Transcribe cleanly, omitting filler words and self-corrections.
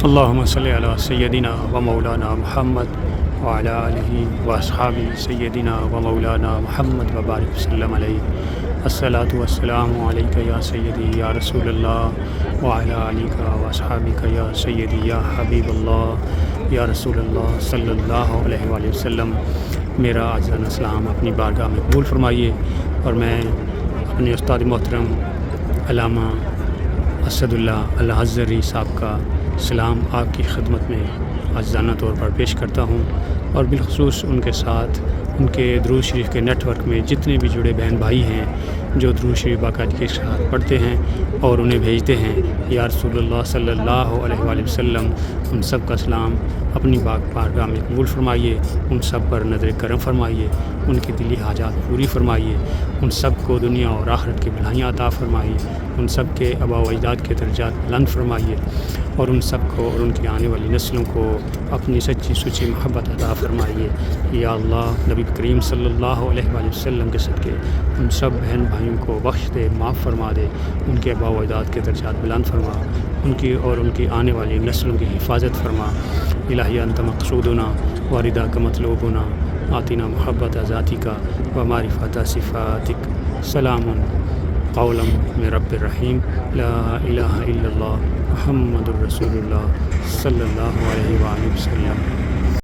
اللہم صلی علی سیدنا و مولانا محمد وعلی آلہ و اصحابہ سیدنا و مولانا محمد وبارک وسلم علیہ الصلاۃ والسلام علیک یا سیدی یا رسول اللہ وعلی آلہ و اصحابہ یا سیدی یا حبیب اللہ یا رسول اللہ صلی اللہ علیہ وآلہ وسلم۔ میرا عاجزانہ سلام اپنی بارگاہ میں قبول فرمائیے، اور میں اپنے استاد محترم علامہ اسد اللہ الازہری صاحب کا سلام آپ کی خدمت میں عاجزانہ طور پر پیش کرتا ہوں، اور بالخصوص ان کے ساتھ ان کے درود شریف کے نیٹ ورک میں جتنے بھی جڑے بہن بھائی ہیں جو درود شریف باقاعدگی کے ساتھ پڑھتے ہیں اور انہیں بھیجتے ہیں، یا رسول اللہ صلی اللہ علیہ وآلہ وسلم، ان سب کا سلام اپنی بارگاہ میں قبول فرمائیے، ان سب پر نظر کرم فرمائیے، ان کی دلی حاجات پوری فرمائیے، ان سب کو دنیا اور آخرت کی بھلائیاں عطا فرمائیے، ان سب کے آباء و اجداد کے درجات بلند فرمائیے، اور ان سب کو اور ان کی آنے والی نسلوں کو اپنی سچی سچی محبت عطا فرمائیے۔ یا اللہ، نبی کریم صلی اللہ علیہ وآلہ وسلم کے صدقے ان سب بہن بھائیوں کو بخش دے، معاف فرما دے، ان کے آباء و اجداد کے درجات بلند فرما، ان کی اور ان کی آنے والی نسلوں کی حفاظت فرما۔ الہی انت مقصودنا وردہ کا مطلوبنا، آتنا محبت ذاتی کا و معرفت صفاتک، سلام قولا من رب الرحیم، لا الہ الا اللہ محمد الرسول اللہ صلی اللہ علیہ وآلہ وسلم۔